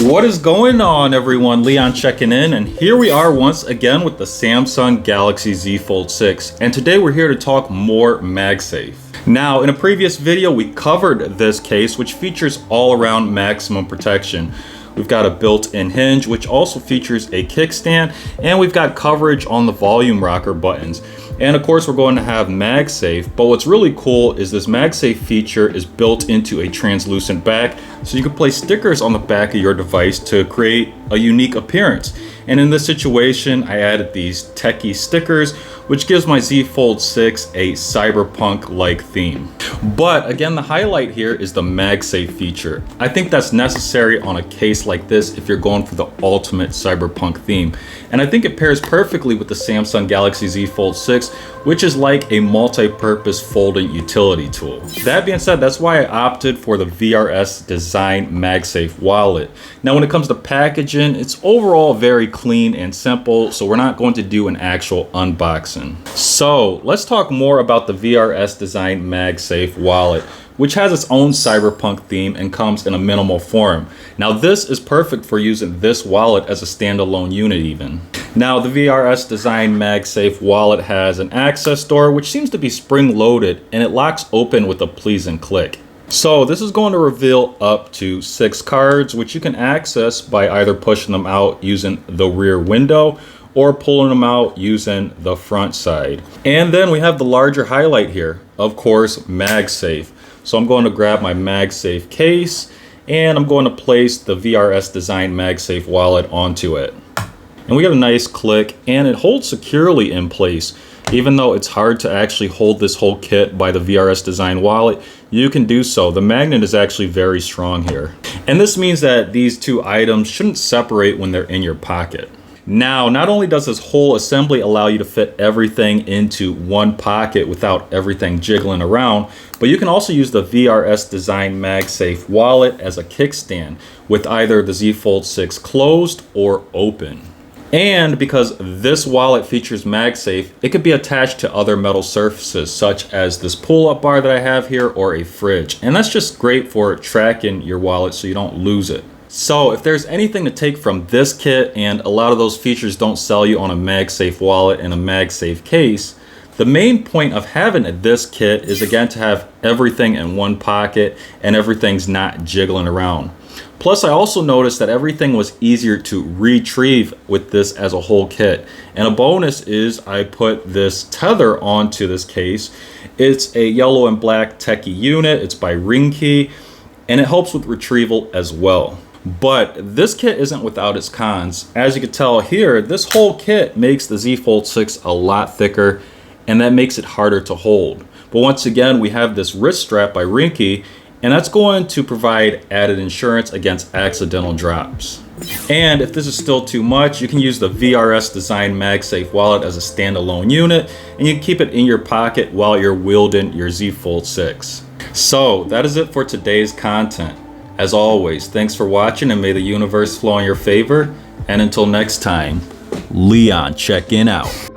What is going on, everyone? Leon checking in, and here we are once again with the Samsung Galaxy Z Fold6, and today we're here to talk more MagSafe. Now, in a previous video, we covered this case, which features all-around maximum protection. We've got a built-in hinge, which also features a kickstand, and we've got coverage on the volume rocker buttons. And of course, we're going to have MagSafe, but what's really cool is this MagSafe feature is built into a translucent back, so you can place stickers on the back of your device to create a unique appearance. And in this situation, I added these techie stickers, which gives my Z Fold6 a cyberpunk-like theme. But again, the highlight here is the MagSafe feature. I think that's necessary on a case like this if you're going for the ultimate cyberpunk theme. And I think it pairs perfectly with the Samsung Galaxy Z Fold6, which is like a multi-purpose folding utility tool. That being said, that's why I opted for the VRS Design Magsafe Wallet. Now, when it comes to packaging, it's overall very clean and simple, so we're not going to do an actual unboxing. So let's talk more about the VRS Design Magsafe Wallet, which has its own cyberpunk theme and comes in a minimal form. Now, this is perfect for using this wallet as a standalone unit even. Now, the VRS Design MagSafe Wallet has an access door, which seems to be spring-loaded, and it locks open with a please and click. So this is going to reveal up to 6 cards, which you can access by either pushing them out using the rear window or pulling them out using the front side. And then we have the larger highlight here, of course, MagSafe. So I'm going to grab my MagSafe case, and I'm going to place the VRS Design MagSafe Wallet onto it. And we got a nice click, and it holds securely in place. Even though it's hard to actually hold this whole kit by the VRS Design Wallet, you can do so. The magnet is actually very strong here. And this means that these two items shouldn't separate when they're in your pocket. Now, not only does this whole assembly allow you to fit everything into one pocket without everything jiggling around, but you can also use the VRS Design MagSafe Wallet as a kickstand with either the Z Fold6 closed or open. And because this wallet features MagSafe, it could be attached to other metal surfaces such as this pull-up bar that I have here or a fridge. And that's just great for tracking your wallet so you don't lose it. So if there's anything to take from this kit, and a lot of those features don't sell you on a MagSafe wallet and a MagSafe case, the main point of having this kit is again to have everything in one pocket and everything's not jiggling around. Plus, I also noticed that everything was easier to retrieve with this as a whole kit. And a bonus is I put this tether onto this case. It's a yellow and black techie unit. It's by Ringke, and it helps with retrieval as well. But this kit isn't without its cons. As you can tell here, this whole kit makes the Z Fold6 a lot thicker, and that makes it harder to hold. But once again, we have this wrist strap by Ringke, and that's going to provide added insurance against accidental drops. And if this is still too much, you can use the VRS Design MagSafe Wallet as a standalone unit, and you can keep it in your pocket while you're wielding your Z Fold6. So that is it for today's content. As always, thanks for watching, and may the universe flow in your favor. And until next time, Leon checking out.